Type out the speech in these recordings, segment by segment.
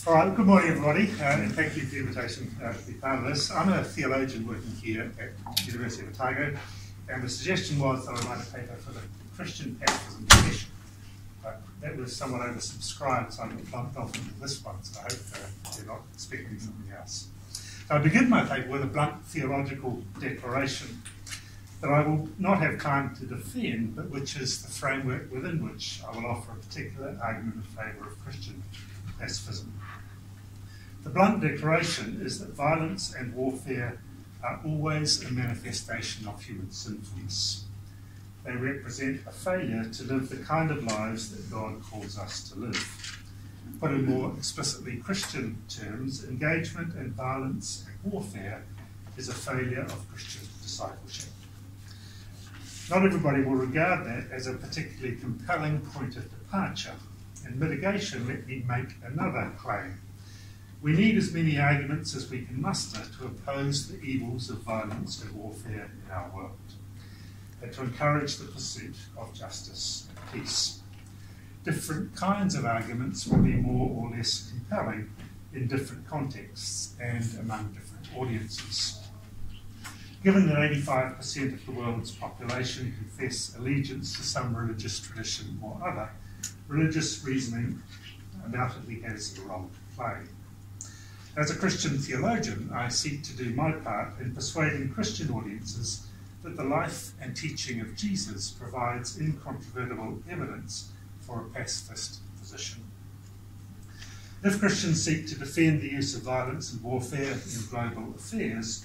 All right, good morning everybody, and thank you for the invitation to be part of this. I'm a theologian working here at the University of Otago, and the suggestion was that I write a paper for the Christian Pacifism session. But that was somewhat oversubscribed, so I got bumped off into this one, so I hope you're not expecting something else. So I begin my paper with a blunt theological declaration that I will not have time to defend, but which is the framework within which I will offer a particular argument in favour of Christian pacifism. The blunt declaration is that violence and warfare are always a manifestation of human sinfulness. They represent a failure to live the kind of lives that God calls us to live. Put in more explicitly Christian terms, engagement in violence and warfare is a failure of Christian discipleship. Not everybody will regard that as a particularly compelling point of departure. In mitigation, let me make another claim. We need as many arguments as we can muster to oppose the evils of violence and warfare in our world, and to encourage the pursuit of justice and peace. Different kinds of arguments will be more or less compelling in different contexts and among different audiences. Given that 85% of the world's population confess allegiance to some religious tradition or other, religious reasoning undoubtedly has a role to play. As a Christian theologian, I seek to do my part in persuading Christian audiences that the life and teaching of Jesus provides incontrovertible evidence for a pacifist position. If Christians seek to defend the use of violence and warfare in global affairs,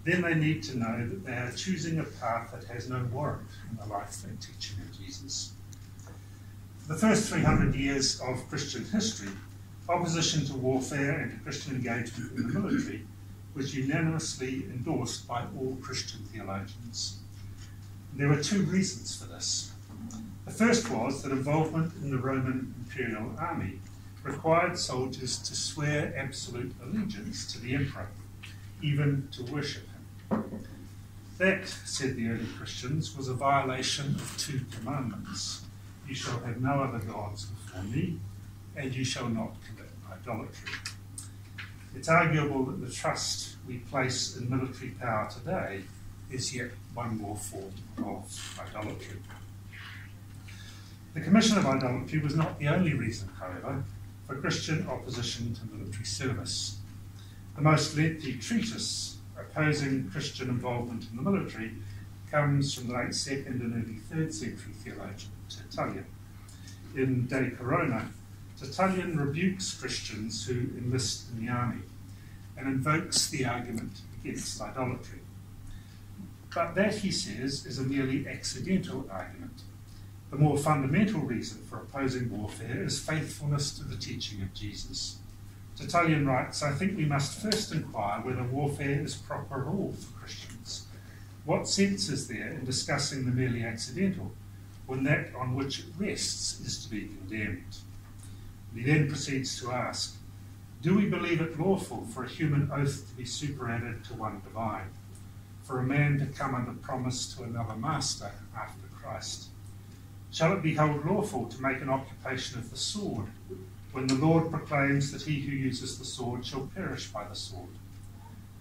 then they need to know that they are choosing a path that has no warrant in the life and teaching of Jesus. For the first 300 years of Christian history, opposition to warfare and to Christian engagement in the military was unanimously endorsed by all Christian theologians. There were two reasons for this. The first was that involvement in the Roman imperial army required soldiers to swear absolute allegiance to the emperor, even to worship him. That, said the early Christians, was a violation of two commandments. You shall have no other gods before me, and you shall not commit idolatry. It's arguable that the trust we place in military power today is yet one more form of idolatry. The commission of idolatry was not the only reason, however, for Christian opposition to military service. The most lengthy treatise opposing Christian involvement in the military comes from the late 2nd and early 3rd century theologian Tertullian. In De Corona, Tertullian rebukes Christians who enlist in the army and invokes the argument against idolatry. But that, he says, is a merely accidental argument. The more fundamental reason for opposing warfare is faithfulness to the teaching of Jesus. Tertullian writes, I think we must first inquire whether warfare is proper at all for Christians. What sense is there in discussing the merely accidental when that on which it rests is to be condemned? He then proceeds to ask, do we believe it lawful for a human oath to be superadded to one divine, for a man to come under promise to another master after Christ? Shall it be held lawful to make an occupation of the sword, when the Lord proclaims that he who uses the sword shall perish by the sword?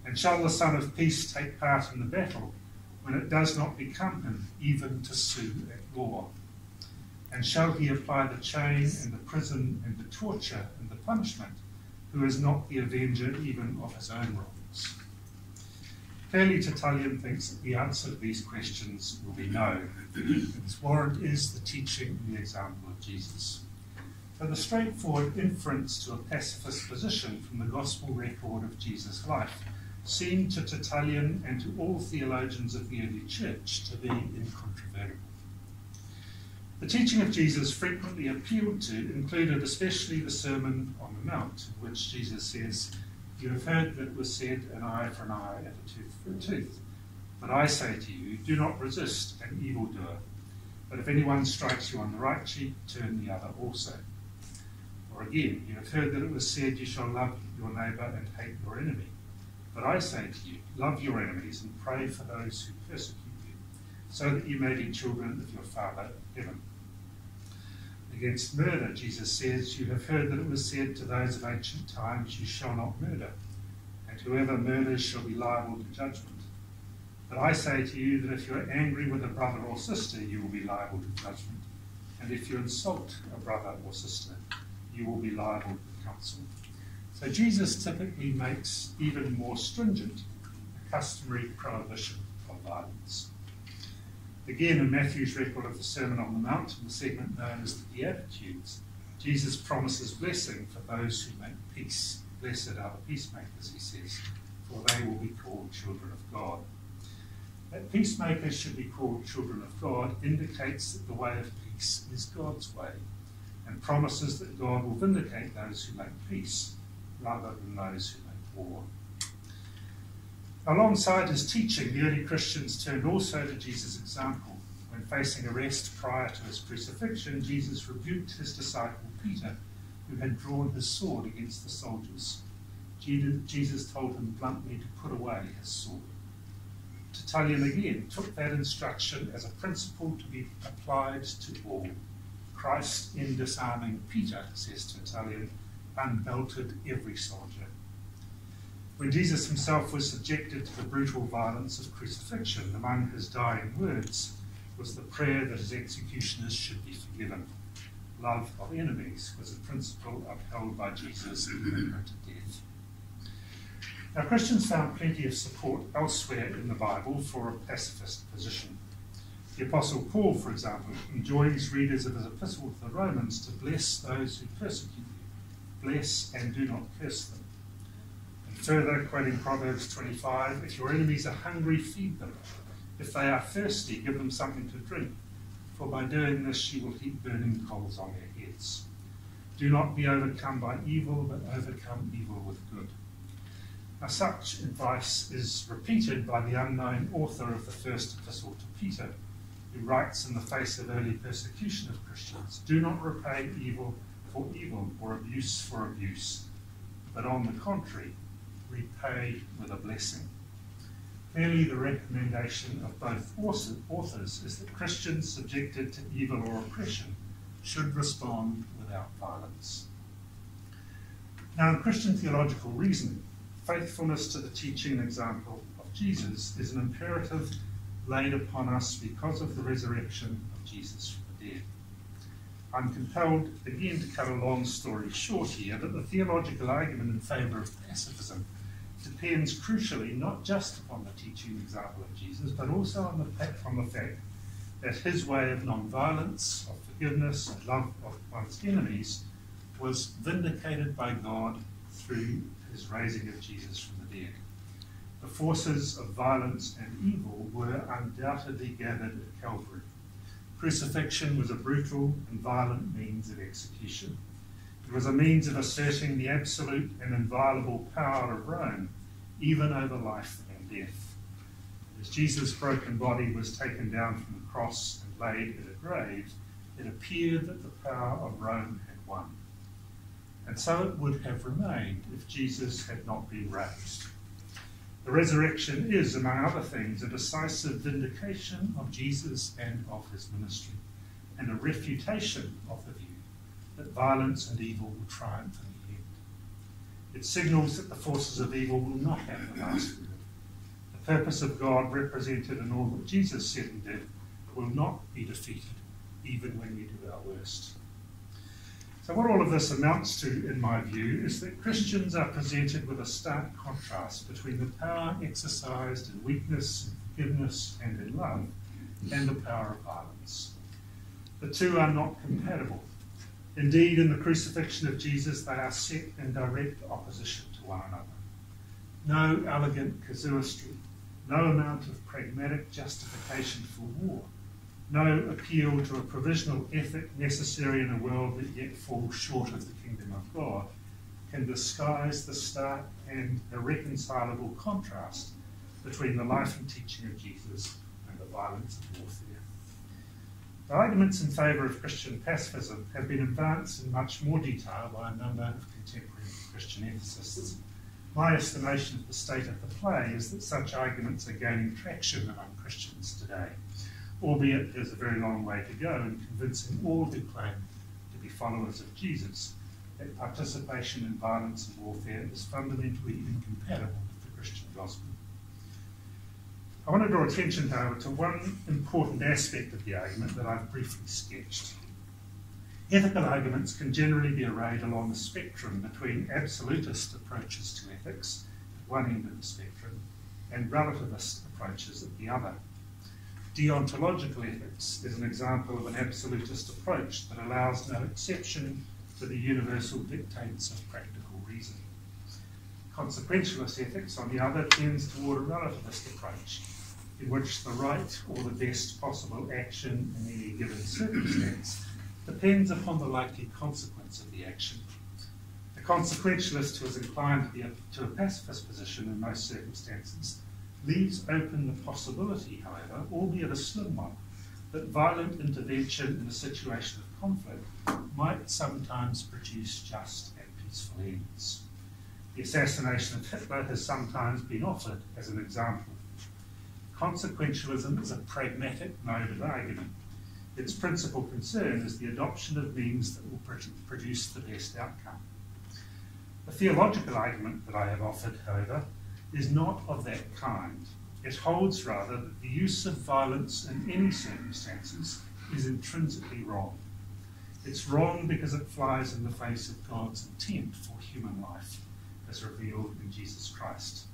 And shall the Son of Peace take part in the battle, when it does not become him even to sue at law? And shall he apply the chain and the prison and the torture and the punishment, who is not the avenger even of his own wrongs? Clearly, Tertullian thinks that the answer to these questions will be no. Its warrant is the teaching and the example of Jesus. So the straightforward inference to a pacifist position from the gospel record of Jesus' life seemed to Tertullian and to all theologians of the early church to be incontrovertible. The teaching of Jesus frequently appealed to included especially the Sermon on the Mount, in which Jesus says, you have heard that it was said, an eye for an eye and a tooth for a tooth. But I say to you, do not resist an evildoer. But if anyone strikes you on the right cheek, turn the other also. Or again, you have heard that it was said, you shall love your neighbour and hate your enemy. But I say to you, love your enemies and pray for those who persecute you, so that you may be children of your Father in heaven. Against murder, Jesus says, "You have heard that it was said to those of ancient times, 'You shall not murder,' and whoever murders shall be liable to judgment. But I say to you that if you are angry with a brother or sister, you will be liable to judgment. And if you insult a brother or sister, you will be liable to counsel." So Jesus typically makes even more stringent a customary prohibition of violence. Again, in Matthew's record of the Sermon on the Mount, in the segment known as the Beatitudes, Jesus promises blessing for those who make peace. "Blessed are the peacemakers," he says, "for they will be called children of God." That peacemakers should be called children of God indicates that the way of peace is God's way, and promises that God will vindicate those who make peace rather than those who make war. Alongside his teaching, the early Christians turned also to Jesus' example. When facing arrest prior to his crucifixion, Jesus rebuked his disciple Peter, who had drawn his sword against the soldiers. Jesus told him bluntly to put away his sword. Tertullian again took that instruction as a principle to be applied to all. "Christ, in disarming Peter," says Tertullian, "unbelted every soldier." When Jesus himself was subjected to the brutal violence of crucifixion, among his dying words was the prayer that his executioners should be forgiven. Love of enemies was a principle upheld by Jesus even unto death. Now, Christians found plenty of support elsewhere in the Bible for a pacifist position. The Apostle Paul, for example, enjoins readers of his epistle to the Romans to bless those who persecute you. Bless and do not curse them. And further, quoting Proverbs 25, "If your enemies are hungry, feed them. If they are thirsty, give them something to drink. For by doing this you will heap burning coals on their heads. Do not be overcome by evil, but overcome evil with good." Now, such advice is repeated by the unknown author of the first epistle to Peter, who writes in the face of early persecution of Christians, "Do not repay evil for evil or abuse for abuse, but on the contrary, repay with a blessing." Clearly, the recommendation of both authors is that Christians subjected to evil or oppression should respond without violence. Now, in Christian theological reasoning, faithfulness to the teaching and example of Jesus is an imperative laid upon us because of the resurrection of Jesus from the dead. I'm compelled, again, to cut a long story short here, but the theological argument in favour of pacifism depends crucially not just upon the teaching and example of Jesus, but also on the fact that his way of non-violence, of forgiveness and love of one's enemies was vindicated by God through his raising of Jesus from the dead. The forces of violence and evil were undoubtedly gathered at Calvary. Crucifixion was a brutal and violent means of execution. It was a means of asserting the absolute and inviolable power of Rome, even over life and death. As Jesus' broken body was taken down from the cross and laid in a grave, it appeared that the power of Rome had won. And so it would have remained if Jesus had not been raised. The resurrection is, among other things, a decisive vindication of Jesus and of his ministry, and a refutation of the view that violence and evil will triumph in the end. It signals that the forces of evil will not have the last word. The purpose of God, represented in all that Jesus said and did, will not be defeated, even when we do our worst. So what all of this amounts to, in my view, is that Christians are presented with a stark contrast between the power exercised in weakness, in forgiveness, and in love, and the power of violence. The two are not compatible. Indeed, in the crucifixion of Jesus, they are set in direct opposition to one another. No elegant casuistry, no amount of pragmatic justification for war, no appeal to a provisional ethic necessary in a world that yet falls short of the kingdom of God can disguise the stark and irreconcilable contrast between the life and teaching of Jesus and the violence of warfare. The arguments in favour of Christian pacifism have been advanced in much more detail by a number of contemporary Christian ethicists. My estimation of the state of the play is that such arguments are gaining traction among Christians today, albeit there's a very long way to go in convincing all who claim to be followers of Jesus, that participation in violence and warfare is fundamentally incompatible with the Christian gospel. I want to draw attention, however, to one important aspect of the argument that I've briefly sketched. Ethical arguments can generally be arrayed along a spectrum between absolutist approaches to ethics at one end of the spectrum and relativist approaches at the other. Deontological ethics is an example of an absolutist approach that allows no exception to the universal dictates of practical reason. Consequentialist ethics, on the other, tends toward a relativist approach, in which the right or the best possible action in any given circumstance depends upon the likely consequence of the action. The consequentialist who is inclined to a pacifist position in most circumstances leaves open the possibility, however, albeit a slim one, that violent intervention in a situation of conflict might sometimes produce just and peaceful ends. The assassination of Hitler has sometimes been offered as an example. Consequentialism is a pragmatic mode of argument. Its principal concern is the adoption of means that will produce the best outcome. The theological argument that I have offered, however, is not of that kind. It holds rather that the use of violence in any circumstances is intrinsically wrong. It's wrong because it flies in the face of God's intent for human life, as revealed in Jesus Christ.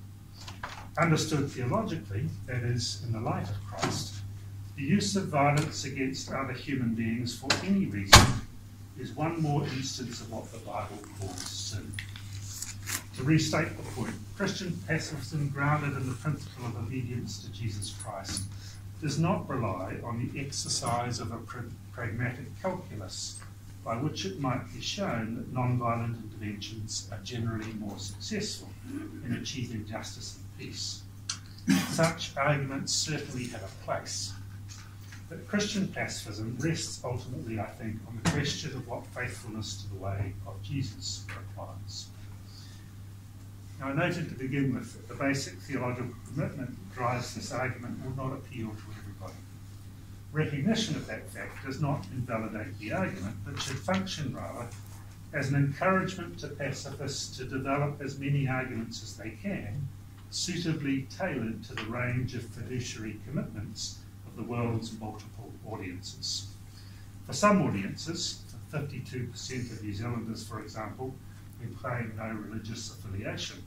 Understood theologically, that is, in the light of Christ, the use of violence against other human beings for any reason is one more instance of what the Bible calls sin. To restate the point, Christian pacifism, grounded in the principle of obedience to Jesus Christ, does not rely on the exercise of a pragmatic calculus by which it might be shown that non-violent interventions are generally more successful in achieving justice and peace. Such arguments certainly have a place, but Christian pacifism rests ultimately, I think, on the question of what faithfulness to the way of Jesus requires. Now, I noted to begin with that the basic theological commitment that drives this argument will not appeal to everybody. Recognition of that fact does not invalidate the argument, but should function rather as an encouragement to pacifists to develop as many arguments as they can, suitably tailored to the range of fiduciary commitments of the world's multiple audiences. For some audiences, for 52% of New Zealanders, for example, who claim no religious affiliation,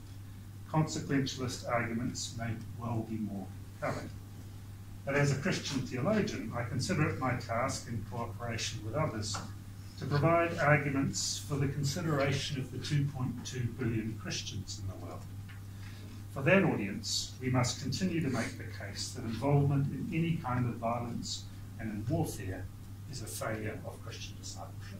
consequentialist arguments may well be more compelling. But as a Christian theologian, I consider it my task, in cooperation with others, to provide arguments for the consideration of the 2.2 billion Christians in the world. For that audience, we must continue to make the case that involvement in any kind of violence and in warfare is a failure of Christian discipleship.